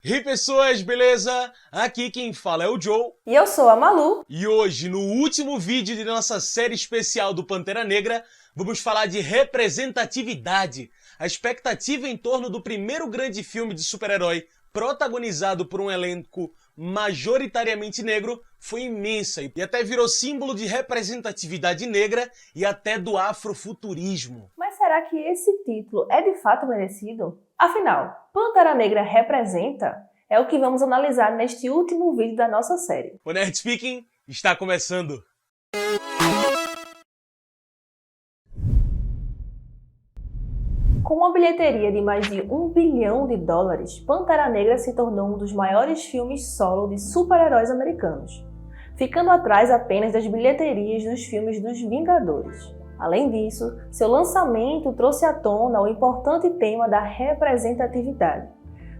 E aí pessoas, beleza? Aqui quem fala é o Joe. E eu sou a Malu. E hoje, no último vídeo de nossa série especial do Pantera Negra, vamos falar de representatividade. A expectativa em torno do primeiro grande filme de super-herói protagonizado por um elenco majoritariamente negro foi imensa e até virou símbolo de representatividade negra e até do afrofuturismo. Mas será que esse título é de fato merecido? Afinal, Pantera Negra representa? É o que vamos analisar neste último vídeo da nossa série. O Nerd Speaking está começando! Com uma bilheteria de mais de US$ 1 bilhão, Pantera Negra se tornou um dos maiores filmes solo de super-heróis americanos, ficando atrás apenas das bilheterias dos filmes dos Vingadores. Além disso, seu lançamento trouxe à tona o importante tema da representatividade.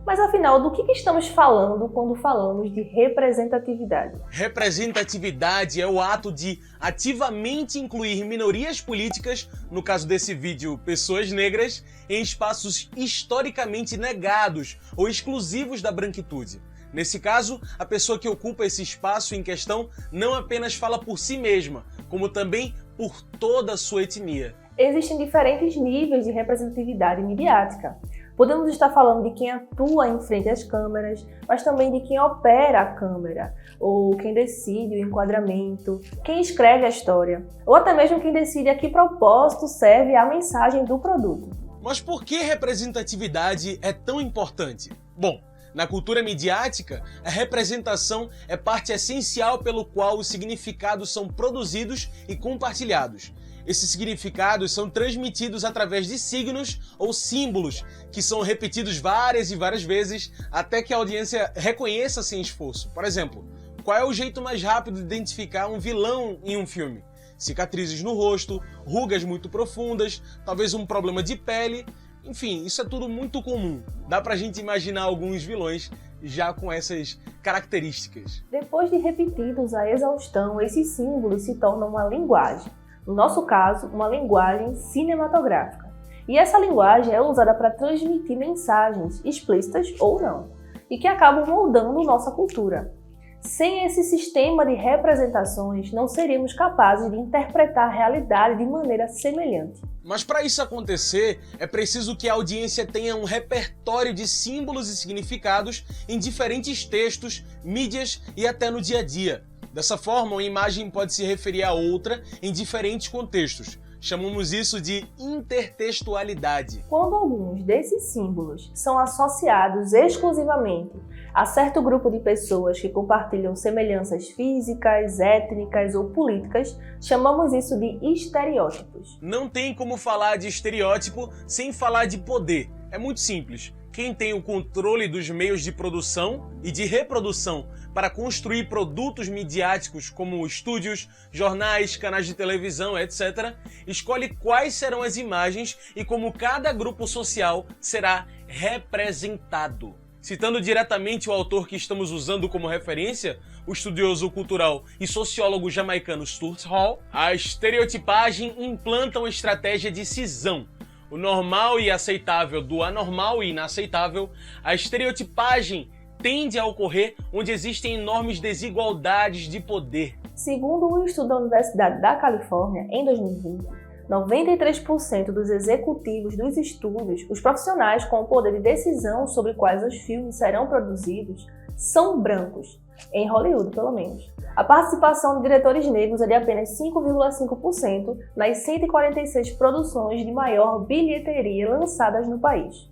Mas afinal, do que estamos falando quando falamos de representatividade? Representatividade é o ato de ativamente incluir minorias políticas, no caso desse vídeo, pessoas negras, em espaços historicamente negados ou exclusivos da branquitude. Nesse caso, a pessoa que ocupa esse espaço em questão não apenas fala por si mesma, como também por toda a sua etnia. Existem diferentes níveis de representatividade midiática. Podemos estar falando de quem atua em frente às câmeras, mas também de quem opera a câmera, ou quem decide o enquadramento, quem escreve a história, ou até mesmo quem decide a que propósito serve a mensagem do produto. Mas por que representatividade é tão importante? Bom, na cultura midiática, a representação é parte essencial pelo qual os significados são produzidos e compartilhados. Esses significados são transmitidos através de signos ou símbolos, que são repetidos várias e várias vezes até que a audiência reconheça sem esforço. Por exemplo, qual é o jeito mais rápido de identificar um vilão em um filme? Cicatrizes no rosto, rugas muito profundas, talvez um problema de pele. Enfim, isso é tudo muito comum. Dá pra gente imaginar alguns vilões já com essas características. Depois de repetidos à exaustão, esses símbolos se tornam uma linguagem. No nosso caso, uma linguagem cinematográfica. E essa linguagem é usada para transmitir mensagens, explícitas ou não, e que acabam moldando nossa cultura. Sem esse sistema de representações, não seríamos capazes de interpretar a realidade de maneira semelhante. Mas para isso acontecer, é preciso que a audiência tenha um repertório de símbolos e significados em diferentes textos, mídias e até no dia a dia. Dessa forma, uma imagem pode se referir a outra em diferentes contextos. Chamamos isso de intertextualidade. Quando alguns desses símbolos são associados exclusivamente a certo grupo de pessoas que compartilham semelhanças físicas, étnicas ou políticas, chamamos isso de estereótipos. Não tem como falar de estereótipo sem falar de poder. É muito simples. Quem tem o controle dos meios de produção e de reprodução para construir produtos midiáticos como estúdios, jornais, canais de televisão, etc., escolhe quais serão as imagens e como cada grupo social será representado. Citando diretamente o autor que estamos usando como referência, o estudioso cultural e sociólogo jamaicano Stuart Hall, a estereotipagem implanta uma estratégia de cisão. O normal e aceitável do anormal e inaceitável, a estereotipagem tende a ocorrer onde existem enormes desigualdades de poder. Segundo um estudo da Universidade da Califórnia, em 2020, 93% dos executivos dos estúdios, os profissionais com o poder de decisão sobre quais os filmes serão produzidos, são brancos, em Hollywood pelo menos. A participação de diretores negros é de apenas 5,5% nas 146 produções de maior bilheteria lançadas no país.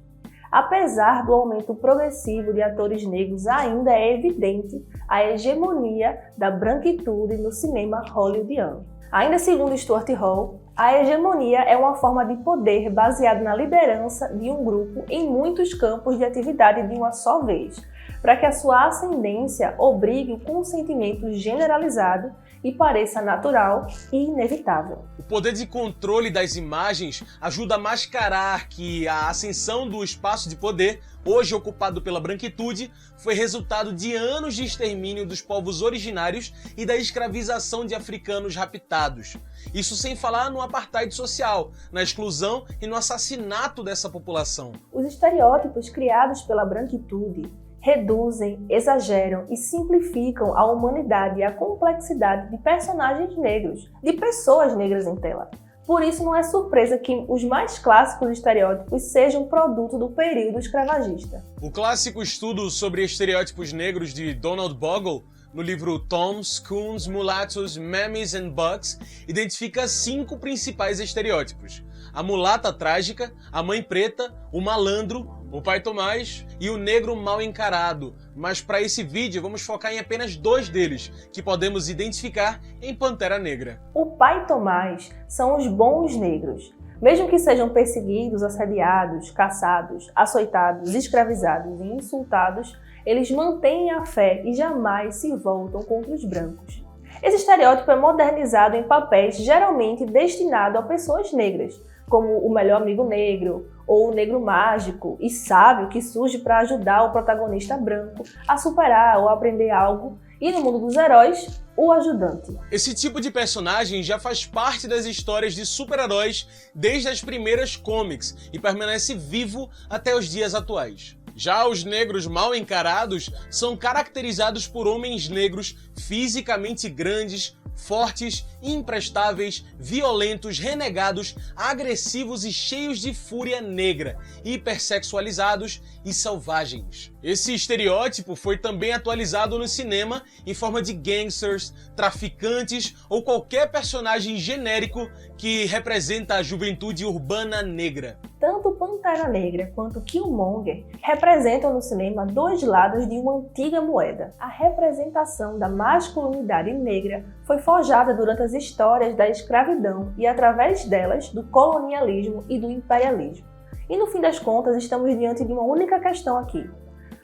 Apesar do aumento progressivo de atores negros, ainda é evidente a hegemonia da branquitude no cinema hollywoodiano. Ainda segundo Stuart Hall, a hegemonia é uma forma de poder baseada na liderança de um grupo em muitos campos de atividade de uma só vez, para que a sua ascendência obrigue o consentimento generalizado e pareça natural e inevitável. O poder de controle das imagens ajuda a mascarar que a ascensão do espaço de poder, hoje ocupado pela branquitude, foi resultado de anos de extermínio dos povos originários e da escravização de africanos raptados. Isso sem falar no apartheid social, na exclusão e no assassinato dessa população. Os estereótipos criados pela branquitude reduzem, exageram e simplificam a humanidade e a complexidade de personagens negros, de pessoas negras em tela. Por isso não é surpresa que os mais clássicos estereótipos sejam produto do período escravagista. O clássico estudo sobre estereótipos negros de Donald Bogle, no livro Toms, Coons, Mulattoes, Mammies and Bucks, identifica 5 principais estereótipos: a mulata trágica, a mãe preta, o malandro, o pai Tomás e o negro mal encarado. Mas para esse vídeo vamos focar em apenas 2 deles, que podemos identificar em Pantera Negra. O pai Tomás são os bons negros. Mesmo que sejam perseguidos, assediados, caçados, açoitados, escravizados e insultados, eles mantêm a fé e jamais se voltam contra os brancos. Esse estereótipo é modernizado em papéis geralmente destinados a pessoas negras, como o melhor amigo negro, ou o negro mágico e sábio que surge para ajudar o protagonista branco a superar ou aprender algo, e no mundo dos heróis, o ajudante. Esse tipo de personagem já faz parte das histórias de super-heróis desde as primeiras comics e permanece vivo até os dias atuais. Já os negros mal encarados são caracterizados por homens negros fisicamente grandes, fortes, imprestáveis, violentos, renegados, agressivos e cheios de fúria negra, hipersexualizados e selvagens. Esse estereótipo foi também atualizado no cinema em forma de gangsters, traficantes ou qualquer personagem genérico que representa a juventude urbana negra. Tanto Pantera Negra quanto Killmonger representam no cinema 2 lados de uma antiga moeda. A representação da masculinidade negra foi forjada durante as histórias da escravidão e, através delas, do colonialismo e do imperialismo. E no fim das contas, estamos diante de uma única questão aqui.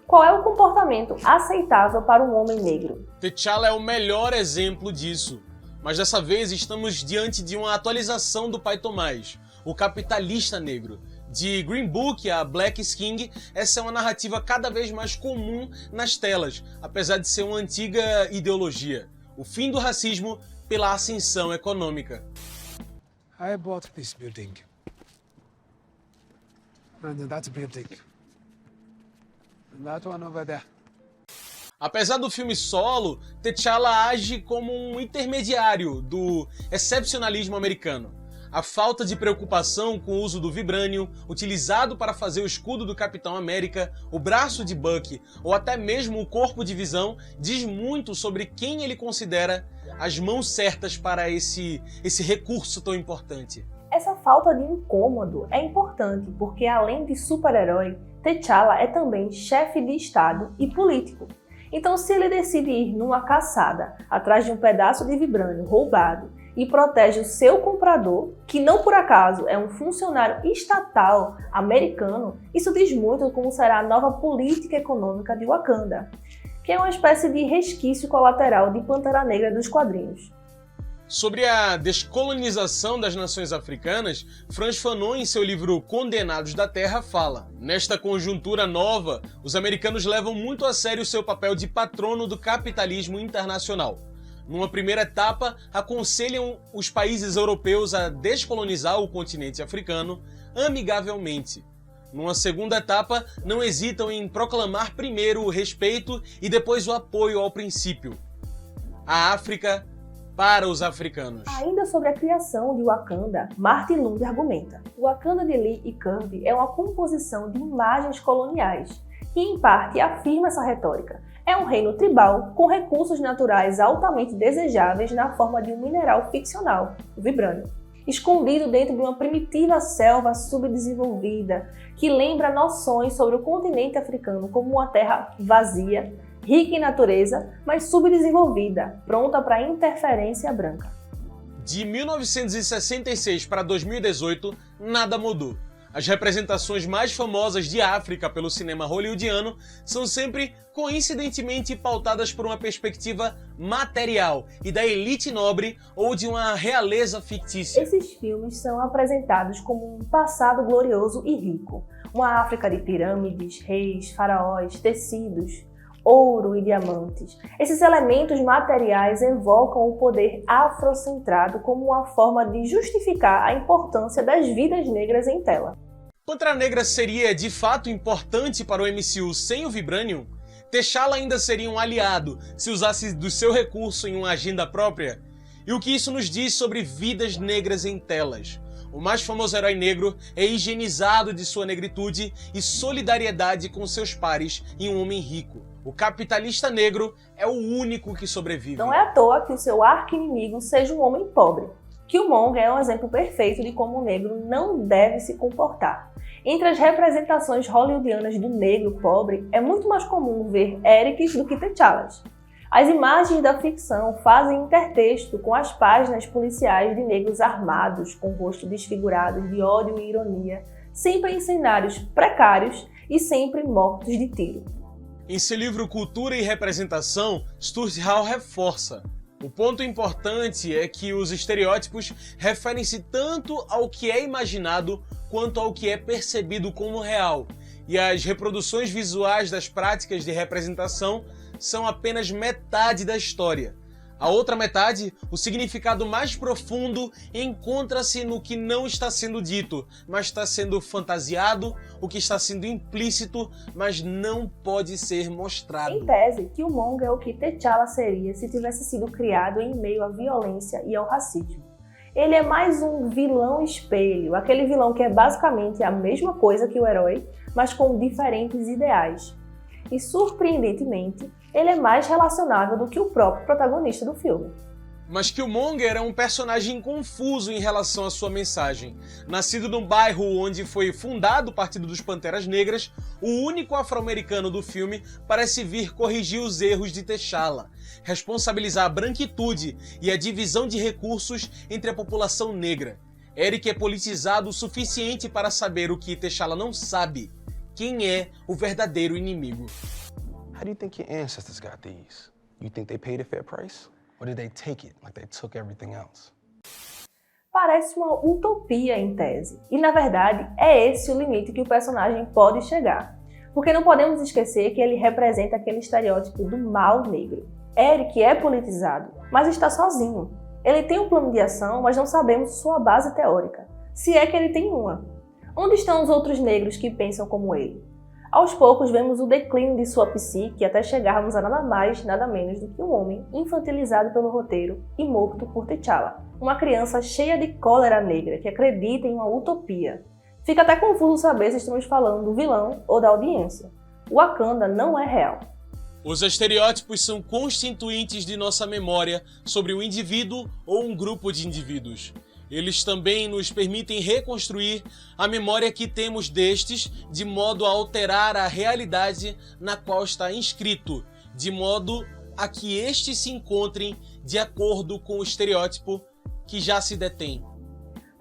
Qual é o comportamento aceitável para um homem negro? T'Challa é o melhor exemplo disso. Mas dessa vez estamos diante de uma atualização do pai Tomás, o capitalista negro. De Green Book a Black is King, essa é uma narrativa cada vez mais comum nas telas, apesar de ser uma antiga ideologia. O fim do racismo pela ascensão econômica. I bought this building. And that building. And that one over there. Apesar do filme solo, T'Challa age como um intermediário do excepcionalismo americano. A falta de preocupação com o uso do vibrânio, utilizado para fazer o escudo do Capitão América, o braço de Bucky ou até mesmo o corpo de Visão, diz muito sobre quem ele considera as mãos certas para esse recurso tão importante. Essa falta de incômodo é importante porque, além de super-herói, T'Challa é também chefe de Estado e político. Então, se ele decide ir numa caçada atrás de um pedaço de vibrânio roubado e protege o seu comprador, que não por acaso é um funcionário estatal americano, isso diz muito como será a nova política econômica de Wakanda, que é uma espécie de resquício colateral de Pantera Negra dos quadrinhos. Sobre a descolonização das nações africanas, Frantz Fanon, em seu livro Condenados da Terra, fala: nesta conjuntura nova, os americanos levam muito a sério seu papel de patrono do capitalismo internacional. Numa primeira etapa, aconselham os países europeus a descolonizar o continente africano amigavelmente. Numa segunda etapa, não hesitam em proclamar primeiro o respeito e depois o apoio ao princípio. A África para os africanos. Ainda sobre a criação de Wakanda, Martin Lund argumenta: o Wakanda de Lee e Kirby é uma composição de imagens coloniais, que em parte afirma essa retórica. É um reino tribal com recursos naturais altamente desejáveis na forma de um mineral ficcional, o vibrânio, escondido dentro de uma primitiva selva subdesenvolvida que lembra noções sobre o continente africano como uma terra vazia, rica em natureza, mas subdesenvolvida, pronta para interferência branca. De 1966 para 2018, nada mudou. As representações mais famosas de África pelo cinema hollywoodiano são sempre coincidentemente pautadas por uma perspectiva material e da elite nobre ou de uma realeza fictícia. Esses filmes são apresentados como um passado glorioso e rico, uma África de pirâmides, reis, faraós, tecidos, ouro e diamantes. Esses elementos materiais evocam o poder afrocentrado como uma forma de justificar a importância das vidas negras em tela. Pantera Negra seria de fato importante para o MCU sem o Vibranium? T'Challa ainda seria um aliado se usasse do seu recurso em uma agenda própria? E o que isso nos diz sobre vidas negras em telas? O mais famoso herói negro é higienizado de sua negritude e solidariedade com seus pares em um homem rico. O capitalista negro é o único que sobrevive. Não é à toa que o seu arqui-inimigo seja um homem pobre. Killmonger é um exemplo perfeito de como o negro não deve se comportar. Entre as representações hollywoodianas do negro pobre, é muito mais comum ver Erics do que T'Challas. As imagens da ficção fazem intertexto com as páginas policiais de negros armados, com o rosto desfigurado de ódio e ironia, sempre em cenários precários e sempre mortos de tiro. Em seu livro Cultura e Representação, Stuart Hall reforça: o ponto importante é que os estereótipos referem-se tanto ao que é imaginado quanto ao que é percebido como real, e as reproduções visuais das práticas de representação são apenas metade da história. A outra metade, o significado mais profundo, encontra-se no que não está sendo dito, mas está sendo fantasiado, o que está sendo implícito, mas não pode ser mostrado. Em tese, Killmonger é o que T'Challa seria se tivesse sido criado em meio à violência e ao racismo. Ele é mais um vilão espelho, aquele vilão que é basicamente a mesma coisa que o herói, mas com diferentes ideais. E, surpreendentemente, ele é mais relacionável do que o próprio protagonista do filme. Mas Killmonger é um personagem confuso em relação à sua mensagem. Nascido num bairro onde foi fundado o Partido dos Panteras Negras, o único afro-americano do filme parece vir corrigir os erros de T'Challa, responsabilizar a branquitude e a divisão de recursos entre a população negra. Eric é politizado o suficiente para saber o que T'Challa não sabe: quem é o verdadeiro inimigo. How do you think your ancestors got these? You think they paid a fair price? Or did they take it like they took everything else? Parece uma utopia em tese, e na verdade é esse o limite que o personagem pode chegar. Porque não podemos esquecer que ele representa aquele estereótipo do mal negro. Eric é politizado, mas está sozinho. Ele tem um plano de ação, mas não sabemos sua base teórica, se é que ele tem uma. Onde estão os outros negros que pensam como ele? Aos poucos vemos o declínio de sua psique até chegarmos a nada mais, nada menos do que um homem infantilizado pelo roteiro e morto por T'Challa. Uma criança cheia de cólera negra que acredita em uma utopia. Fica até confuso saber se estamos falando do vilão ou da audiência. Wakanda não é real. Os estereótipos são constituintes de nossa memória sobre o indivíduo ou um grupo de indivíduos. Eles também nos permitem reconstruir a memória que temos destes, de modo a alterar a realidade na qual está inscrito, de modo a que estes se encontrem de acordo com o estereótipo que já se detém.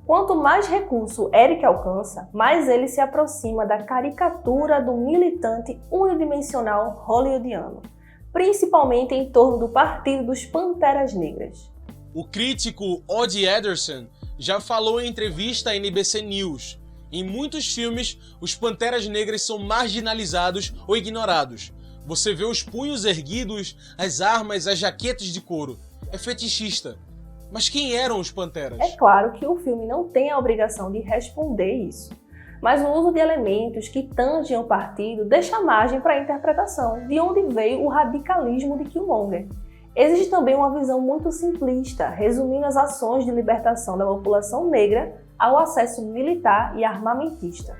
Quanto mais recurso Eric alcança, mais ele se aproxima da caricatura do militante unidimensional hollywoodiano, principalmente em torno do Partido dos Panteras Negras. O crítico Odd Ederson já falou em entrevista à NBC News: em muitos filmes, os Panteras Negras são marginalizados ou ignorados. Você vê os punhos erguidos, as armas, as jaquetas de couro. É fetichista. Mas quem eram os Panteras? É claro que o filme não tem a obrigação de responder isso, mas o uso de elementos que tangem o partido deixa margem para a interpretação de onde veio o radicalismo de Killmonger. Existe também uma visão muito simplista, resumindo as ações de libertação da população negra ao acesso militar e armamentista.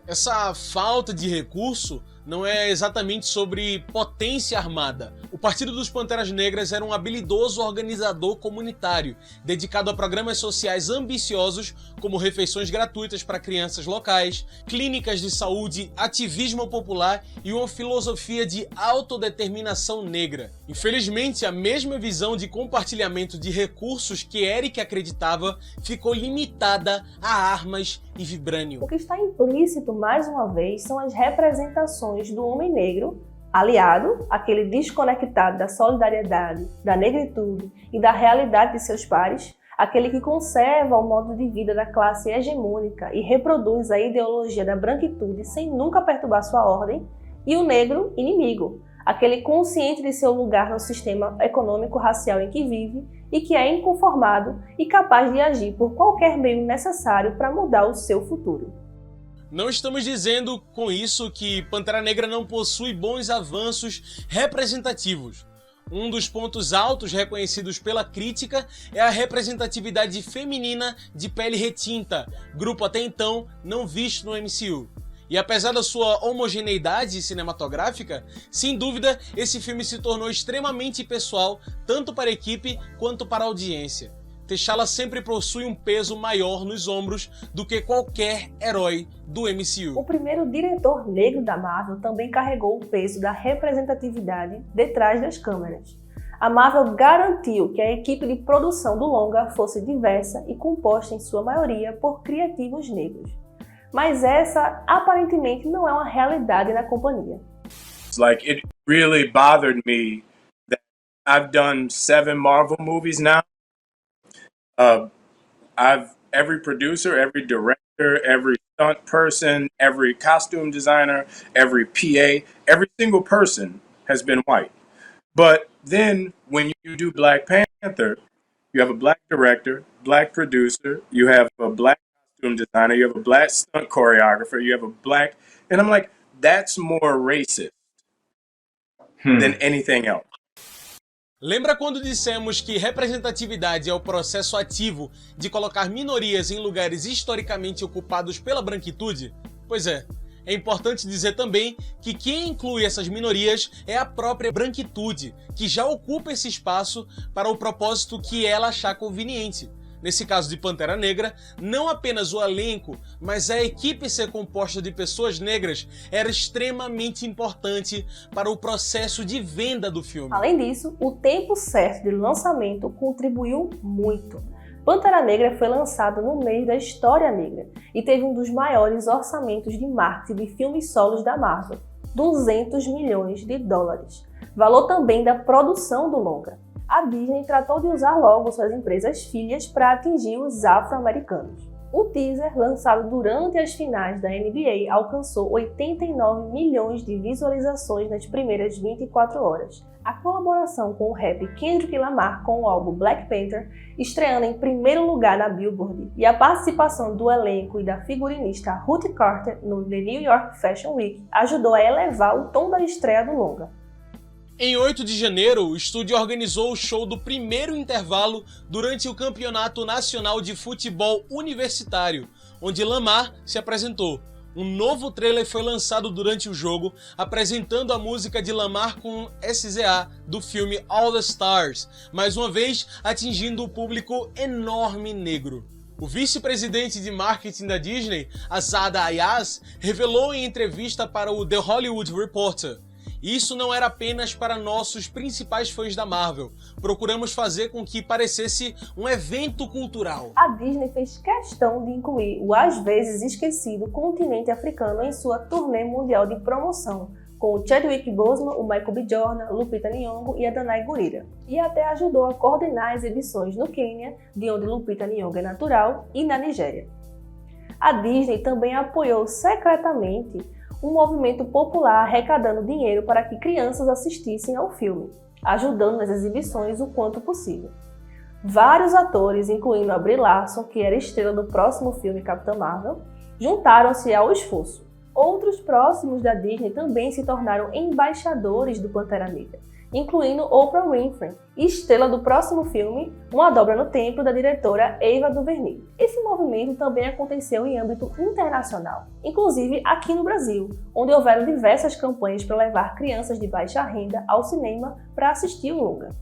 Essa falta de recurso não é exatamente sobre potência armada. O Partido dos Panteras Negras era um habilidoso organizador comunitário, dedicado a programas sociais ambiciosos, como refeições gratuitas para crianças locais, clínicas de saúde, ativismo popular e uma filosofia de autodeterminação negra. Infelizmente, a mesma visão de compartilhamento de recursos que Eric acreditava ficou limitada a armas e vibrânio. O que está implícito, mais uma vez, são as representações do homem negro, aliado àquele desconectado da solidariedade, da negritude e da realidade de seus pares, aquele que conserva o modo de vida da classe hegemônica e reproduz a ideologia da branquitude sem nunca perturbar sua ordem, e o negro inimigo, aquele consciente de seu lugar no sistema econômico-racial em que vive e que é inconformado e capaz de agir por qualquer meio necessário para mudar o seu futuro. Não estamos dizendo com isso que Pantera Negra não possui bons avanços representativos. Um dos pontos altos reconhecidos pela crítica é a representatividade feminina de pele retinta, grupo até então não visto no MCU. E apesar da sua homogeneidade cinematográfica, sem dúvida esse filme se tornou extremamente pessoal tanto para a equipe quanto para a audiência. T'Challa sempre possui um peso maior nos ombros do que qualquer herói do MCU. O primeiro diretor negro da Marvel também carregou o peso da representatividade detrás das câmeras. A Marvel garantiu que a equipe de produção do longa fosse diversa e composta em sua maioria por criativos negros. Mas essa aparentemente não é uma realidade na companhia. Like, it really bothered me that I've done 7 Marvel movies now. Every producer, every director, every stunt person, every costume designer, every PA, every single person has been white. But then when you do Black Panther, you have a black director, black producer, you have a black costume designer, you have a black stunt choreographer, you have a black, and I'm like, that's more racist than anything else. Lembra quando dissemos que representatividade é o processo ativo de colocar minorias em lugares historicamente ocupados pela branquitude? Pois é importante dizer também que quem inclui essas minorias é a própria branquitude, que já ocupa esse espaço para o propósito que ela achar conveniente. Nesse caso de Pantera Negra, não apenas o elenco, mas a equipe ser composta de pessoas negras era extremamente importante para o processo de venda do filme. Além disso, o tempo certo de lançamento contribuiu muito. Pantera Negra foi lançado no mês da história negra e teve um dos maiores orçamentos de marketing de filmes solos da Marvel, 200 milhões de dólares. Valor também da produção do longa. A Disney tratou de usar logo suas empresas filhas para atingir os afro-americanos. O teaser, lançado durante as finais da NBA, alcançou 89 milhões de visualizações nas primeiras 24 horas. A colaboração com o rap Kendrick Lamar com o álbum Black Panther, estreando em primeiro lugar na Billboard, e a participação do elenco e da figurinista Ruth Carter no The New York Fashion Week ajudou a elevar o tom da estreia do longa. Em 8 de janeiro, o estúdio organizou o show do primeiro intervalo durante o Campeonato Nacional de Futebol Universitário, onde Lamar se apresentou. Um novo trailer foi lançado durante o jogo, apresentando a música de Lamar com SZA do filme All the Stars, mais uma vez atingindo o público enorme negro. O vice-presidente de marketing da Disney, Azad Ayaz, revelou em entrevista para o The Hollywood Reporter: "Isso não era apenas para nossos principais fãs da Marvel. Procuramos fazer com que parecesse um evento cultural." A Disney fez questão de incluir o às vezes esquecido continente africano em sua turnê mundial de promoção, com o Chadwick Boseman, o Michael B. Jordan, Lupita Nyong'o e a Danai Gurira. E até ajudou a coordenar exibições no Quênia, de onde Lupita Nyong'o é natural, e na Nigéria. A Disney também apoiou secretamente um movimento popular arrecadando dinheiro para que crianças assistissem ao filme, ajudando nas exibições o quanto possível. Vários atores, incluindo a Brie Larson, que era estrela do próximo filme Capitã Marvel, juntaram-se ao esforço. Outros próximos da Disney também se tornaram embaixadores do Pantera Negra, incluindo Oprah Winfrey, estrela do próximo filme Uma Dobra no Tempo, da diretora Ava DuVernay. Esse movimento também aconteceu em âmbito internacional, inclusive aqui no Brasil, onde houveram diversas campanhas para levar crianças de baixa renda ao cinema para assistir o longa.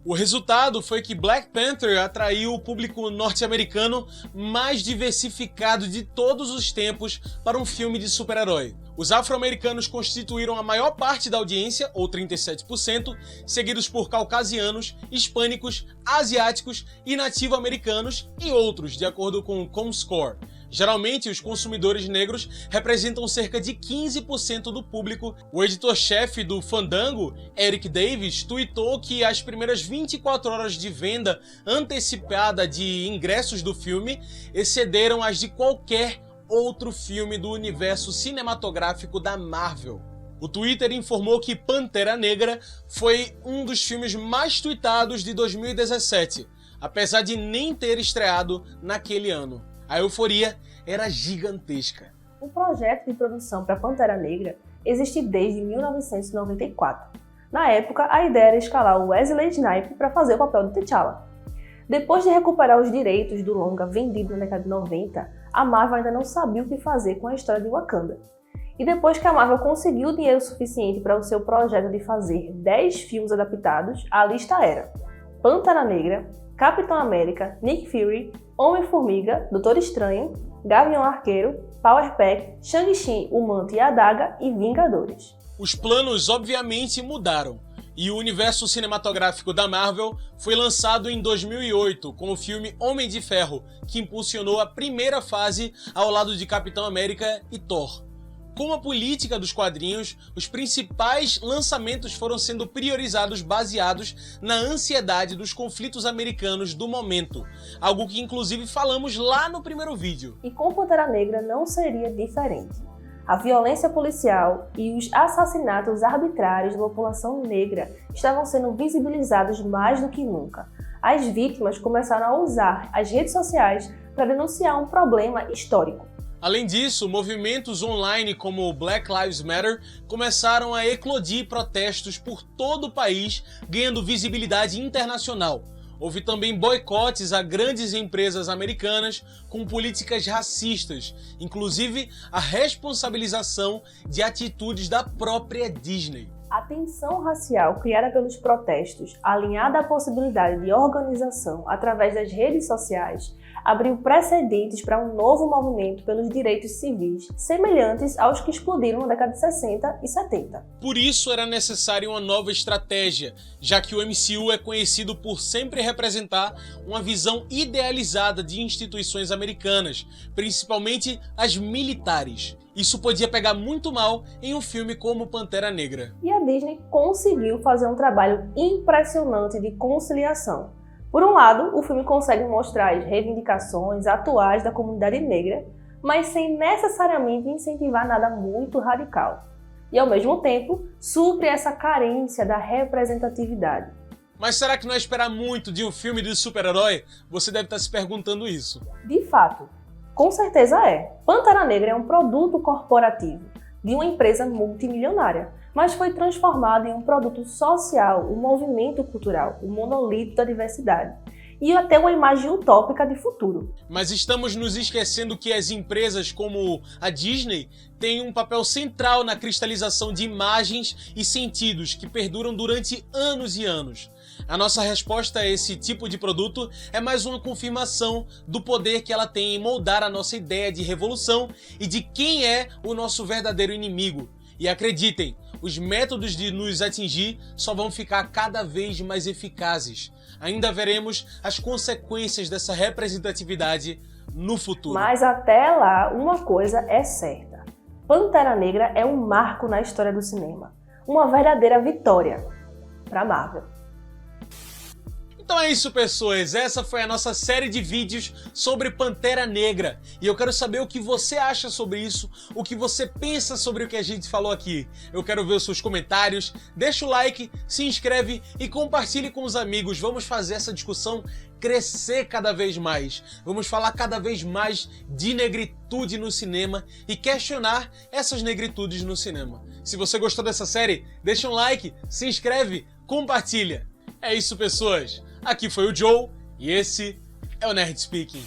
O resultado foi que Black Panther atraiu o público norte-americano mais diversificado de todos os tempos para um filme de super-herói. Os afro-americanos constituíram a maior parte da audiência, ou 37%, seguidos por caucasianos, hispânicos, asiáticos e nativo-americanos e outros, de acordo com o Comscore. Geralmente, os consumidores negros representam cerca de 15% do público. O editor-chefe do Fandango, Eric Davis, tweetou que as primeiras 24 horas de venda antecipada de ingressos do filme excederam as de qualquer outro filme do universo cinematográfico da Marvel. O Twitter informou que Pantera Negra foi um dos filmes mais tweetados de 2017, apesar de nem ter estreado naquele ano. A euforia era gigantesca. O projeto de produção para Pantera Negra existe desde 1994. Na época, a ideia era escalar o Wesley Snipes para fazer o papel do T'Challa. Depois de recuperar os direitos do longa vendido na década de 90, a Marvel ainda não sabia o que fazer com a história de Wakanda. E depois que a Marvel conseguiu dinheiro suficiente para o seu projeto de fazer 10 filmes adaptados, a lista era Pantera Negra, Capitão América, Nick Fury, Homem-Formiga, Doutor Estranho, Gavião Arqueiro, Power Pack, Shang-Chi, o Manto e a Adaga e Vingadores. Os planos obviamente mudaram, e o universo cinematográfico da Marvel foi lançado em 2008 com o filme Homem de Ferro, que impulsionou a primeira fase ao lado de Capitão América e Thor. Com a política dos quadrinhos, os principais lançamentos foram sendo priorizados baseados na ansiedade dos conflitos americanos do momento, algo que inclusive falamos lá no primeiro vídeo. E com Pantera Negra não seria diferente. A violência policial e os assassinatos arbitrários da população negra estavam sendo visibilizados mais do que nunca. As vítimas começaram a usar as redes sociais para denunciar um problema histórico. Além disso, movimentos online como o Black Lives Matter começaram a eclodir protestos por todo o país, ganhando visibilidade internacional. Houve também boicotes a grandes empresas americanas com políticas racistas, inclusive a responsabilização de atitudes da própria Disney. A tensão racial criada pelos protestos, alinhada à possibilidade de organização através das redes sociais, abriu precedentes para um novo movimento pelos direitos civis, semelhantes aos que explodiram na década de 60 e 70. Por isso era necessária uma nova estratégia, já que o MCU é conhecido por sempre representar uma visão idealizada de instituições americanas, principalmente as militares. Isso podia pegar muito mal em um filme como Pantera Negra. E a Disney conseguiu fazer um trabalho impressionante de conciliação. Por um lado, o filme consegue mostrar as reivindicações atuais da comunidade negra, mas sem necessariamente incentivar nada muito radical. E, ao mesmo tempo, supre essa carência da representatividade. Mas será que não é esperar muito de um filme de super-herói? Você deve estar se perguntando isso. De fato, com certeza é. Pantera Negra é um produto corporativo de uma empresa multimilionária, mas foi transformado em um produto social, um movimento cultural, um monolito da diversidade e até uma imagem utópica de futuro. Mas estamos nos esquecendo que as empresas como a Disney têm um papel central na cristalização de imagens e sentidos que perduram durante anos e anos. A nossa resposta a esse tipo de produto é mais uma confirmação do poder que ela tem em moldar a nossa ideia de revolução e de quem é o nosso verdadeiro inimigo. E acreditem, os métodos de nos atingir só vão ficar cada vez mais eficazes. Ainda veremos as consequências dessa representatividade no futuro. Mas até lá, uma coisa é certa. Pantera Negra é um marco na história do cinema. Uma verdadeira vitória para Marvel. Então é isso, pessoas, essa foi a nossa série de vídeos sobre Pantera Negra e eu quero saber o que você acha sobre isso, o que você pensa sobre o que a gente falou aqui. Eu quero ver os seus comentários, deixa o like, se inscreve e compartilhe com os amigos. Vamos fazer essa discussão crescer cada vez mais. Vamos falar cada vez mais de negritude no cinema e questionar essas negritudes no cinema. Se você gostou dessa série, deixa um like, se inscreve, compartilha. É isso, pessoas. Aqui foi o Joe e esse é o Nerd Speaking.